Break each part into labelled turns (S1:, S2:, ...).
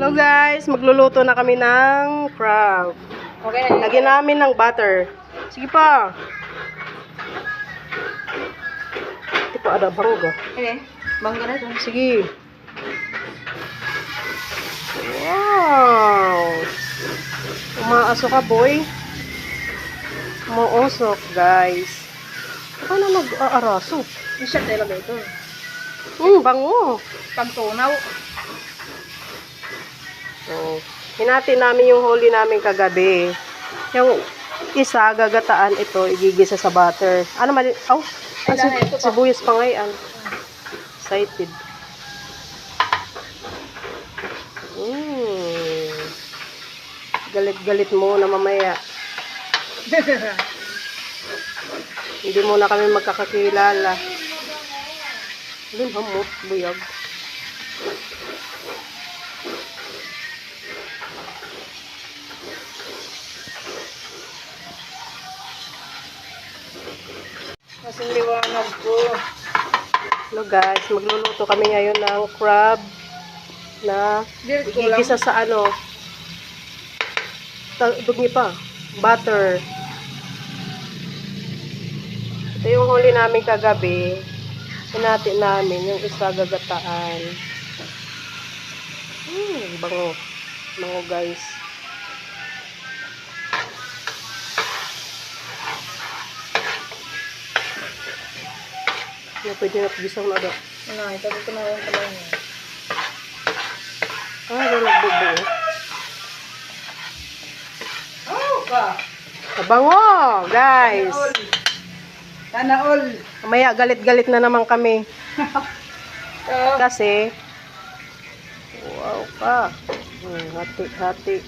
S1: Hello guys, magluluto na kami ng crab.
S2: Okay na.
S1: Lagyan namin ng butter. Sige pa. Ito pa ada bangga.
S2: Okay. Bangga na doon.
S1: Sige. Wow. Umaaso ka boy. Umuusok guys. Paano nag-aaraso?
S2: Yung siya tayo ba ito?
S1: Bango.
S2: Pagtunaw.
S1: So, hinati namin yung huli namin kagabi. Yung isa, gagataan ito, igigisa sa butter. Ano mali? Oh, sibuyas pa ngayon. Excited. Galit-galit muna mamaya. Hindi muna kami magkakakilala. Doon hamot, buyag.
S2: Kasing liwanag ko.
S1: Hello guys, magluluto kami ngayon ng crab na igigisa sa ano, dugni pa, butter. Ito yung huli namin kagabi. Hinati namin yung isa gagataan. Bango. Bango guys. Na pwede na gisang na daw.
S2: Ano, itabi ko na yung pala niya.
S1: Nagbubuo.
S2: Oh, ka.
S1: Bango, guys.
S2: Sana all.
S1: Mamaya galit-galit na naman kami. Kasi wow ka. Hati-hati.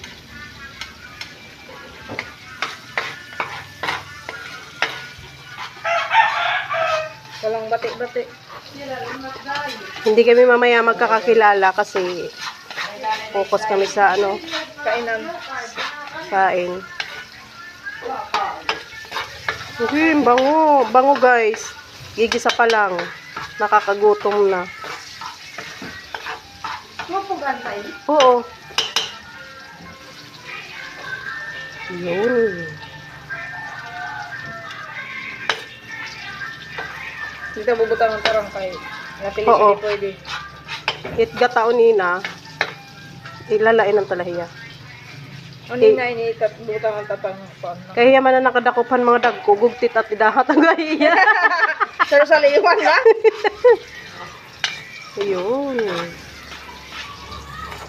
S2: Walang batik-batik.
S1: Hindi kami mamaya magkakakilala kasi focus kami sa ano,
S2: Kainan.
S1: kain. Bango. Bango guys. Gigisa pa lang. Nakakagutom na.
S2: Mapugan tayo.
S1: Oo. Yun.
S2: Dito bubutang ng tarangkay. Napili
S1: Oo.
S2: hindi pwede.
S1: Itgataon nina. Ilalain ang talahiya.
S2: O nina, bubutang ng tapang.
S1: Kaya man na nakadakupan mga dagko, gugtit at idahat ang gahiya.
S2: Pero sa liwan na.
S1: Ayun.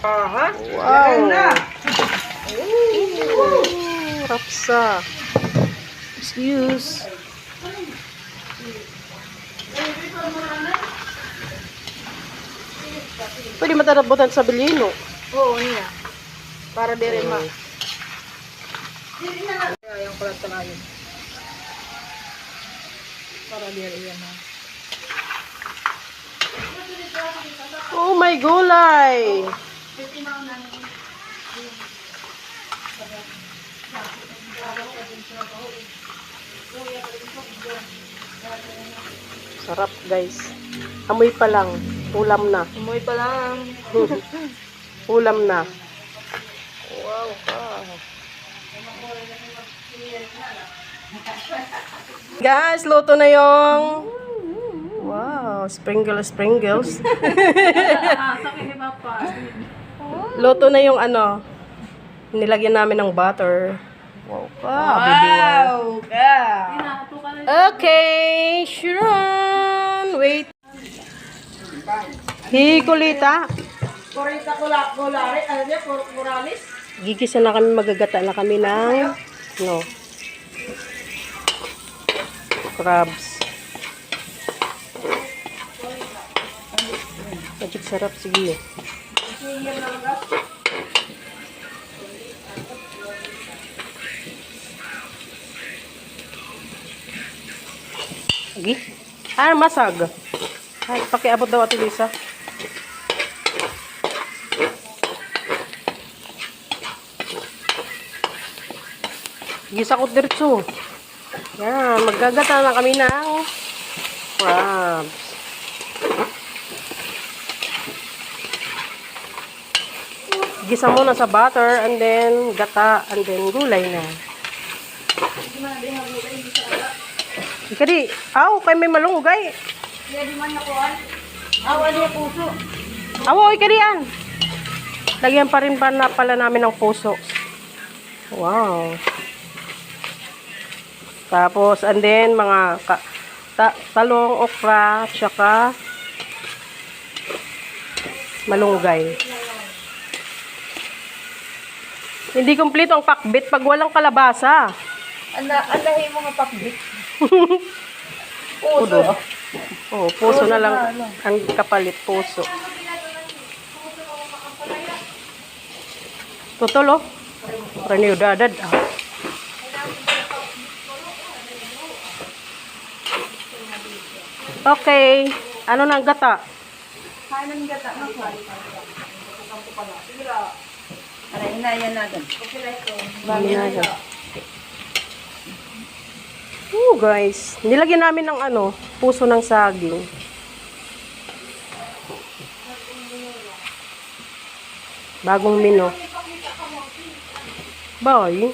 S2: Aha.
S1: Wow.
S2: Na.
S1: Rapsa. Excuse. Pwede matarabutan sa bilino.
S2: Oo, nina. Para di rin ma. Yung kulat sa layo. Para di rin yan ma.
S1: Oh my gulay. Sarap guys. Amoy pa lang. Ulam na.
S2: Umuwi pa lang.
S1: Ulam na.
S2: Wow ka.
S1: Guys, luto na yung wow, sprinkles. Luto na yung ano, nilagyan namin ng butter. Wow ka, baby wow.
S2: ka.
S1: Okay, Sharon, wait. Hikulita.
S2: Kurita kulari, ano niya, kuralis?
S1: Gigisa na kami, magagata na kami ng no, crabs. Magic sarap, sige. Lagi? Masag. Ay, pakiabot daw Ate Lisa. Gisakot diretso. Yan, maggagata na kami ng crabs. Gisa muna sa butter, and then gata, and then gulay na. Ikadi, kay may malunggay.
S2: Ano yung puso?
S1: Ikadian. Lagyan pa rin pala namin ng puso. Wow. Tapos, and then, mga talong, okra, tsaka malunggay. Hindi kumpleto ang pakbit pag walang kalabasa.
S2: Andahin mo nga pakbit.
S1: Puso. Puso na lang ang kapalit, puso. Tutulo. Raniyo dadad. Okay. Ano na ang gata?
S2: Kain ng gata na ko. Aray, inayan natin.
S1: Guys. Nilagyan namin ng puso ng saging. Bagong menu. Bye.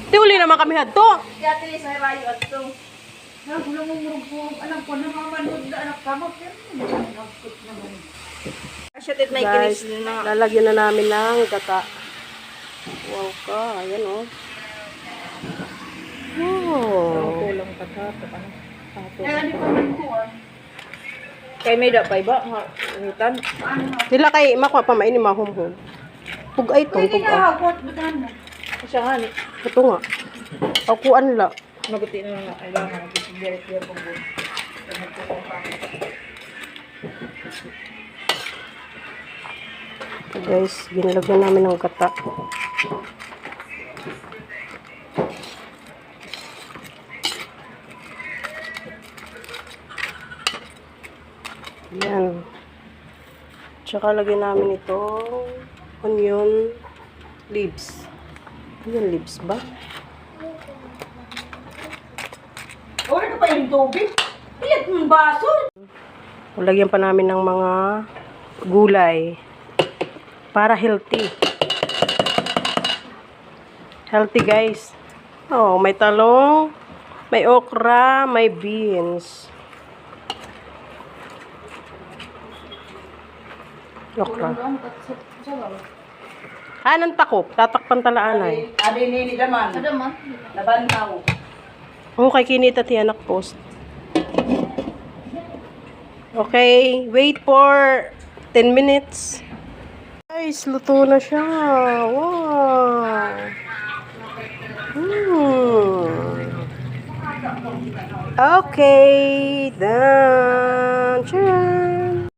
S1: Di uli naman kami hadto.
S2: Dati sa rayo at ito. Wala mo murugong. Alam ko, namamanood na anak ka mo. Pero nagkut naman. Asyatit may
S1: Guys,
S2: kinis na.
S1: lalagyan na namin ng gata. Wow ka. Ayan o. Wow.
S2: Kulang ka tato. Ano pa man ko kay may dapay ba? Hutan?
S1: Nila kay makuha pa maini mahumhum. Pugay itong pugay.
S2: Siya nga ni.
S1: Ito nga. Akuan la.
S2: Maguti na lang. Kailangan. Direct-direct po po.
S1: Guys, ginalagyan namin ng gata. Yan. Tsaka lagyan namin itong onion leaves. Onion leaves ba?
S2: Ano pa yung tubig? Ilat mong baso.
S1: Lagyan pa namin ng mga gulay para healthy. Healthy guys. May talong, may okra, may beans. Okra. Anong takop? Tatakpan talaanay.
S2: Adi ni daman. Daman. Nabantaw.
S1: Kay kinita tiyanak post. Okay, wait for 10 minutes. Guys, luto na siya. Wow. Okay, done. Cheers.